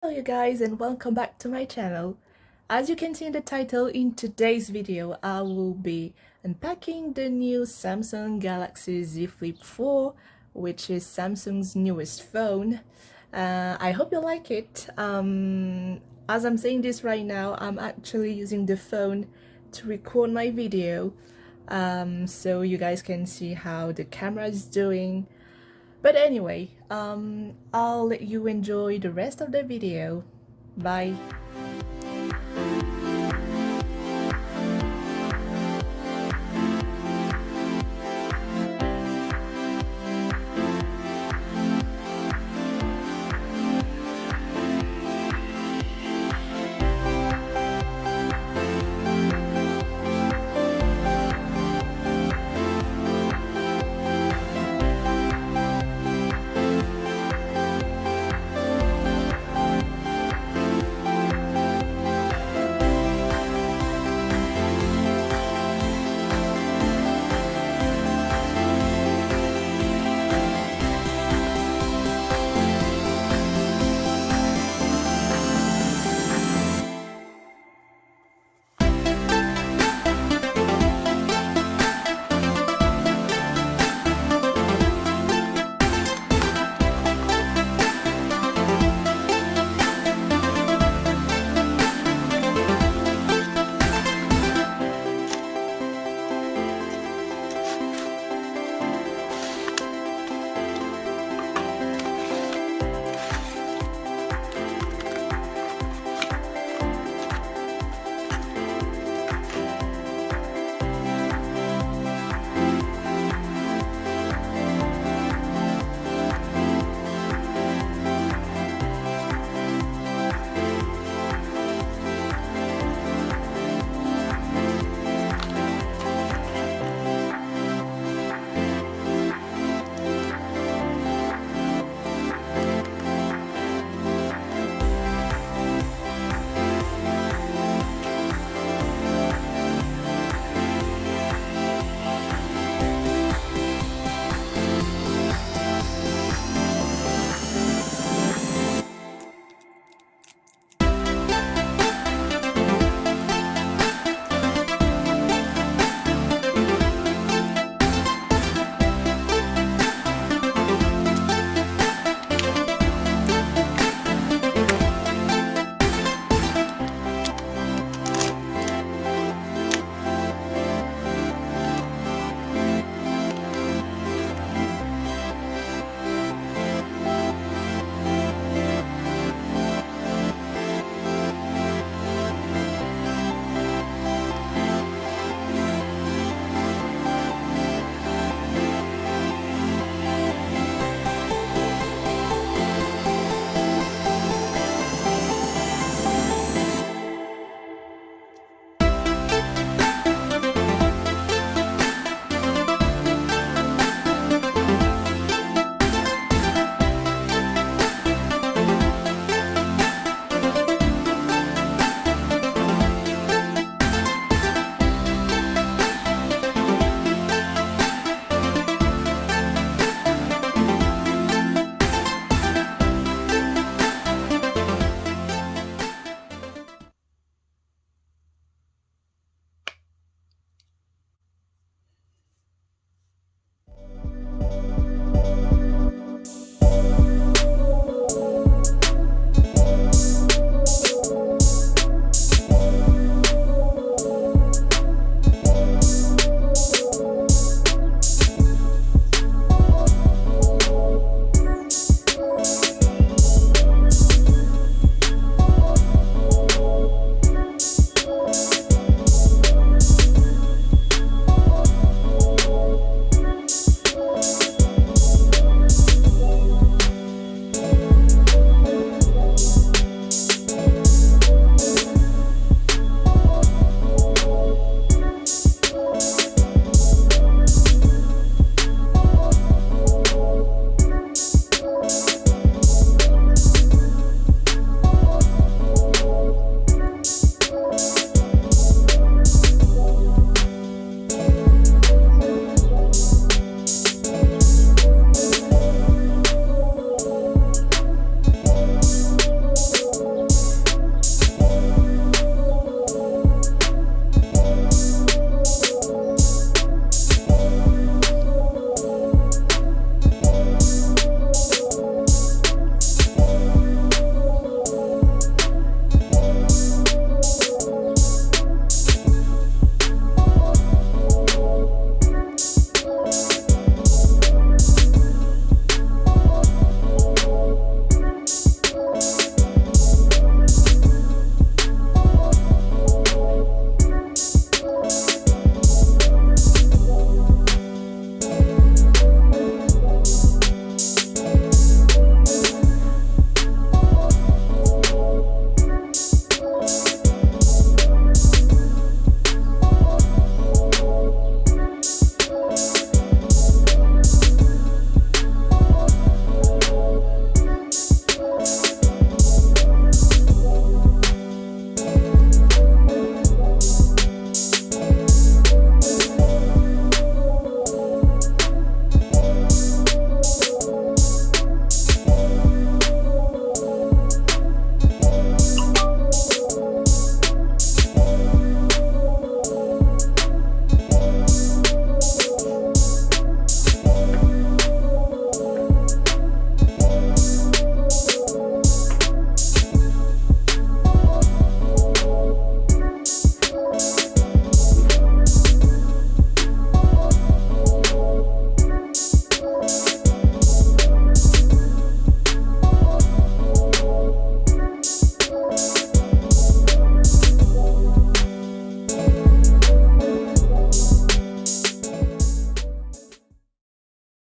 You guys, and welcome back to my channel. As you can see in the title, in today's video I will be unpacking the new Samsung Galaxy Z Flip 4, which is Samsung's newest phone. I hope you like it. As I'm saying this right now, I'm actually using the phone to record my video, so you guys can see how the camera is doing. But anyway, I'll let you enjoy the rest of the video. Bye.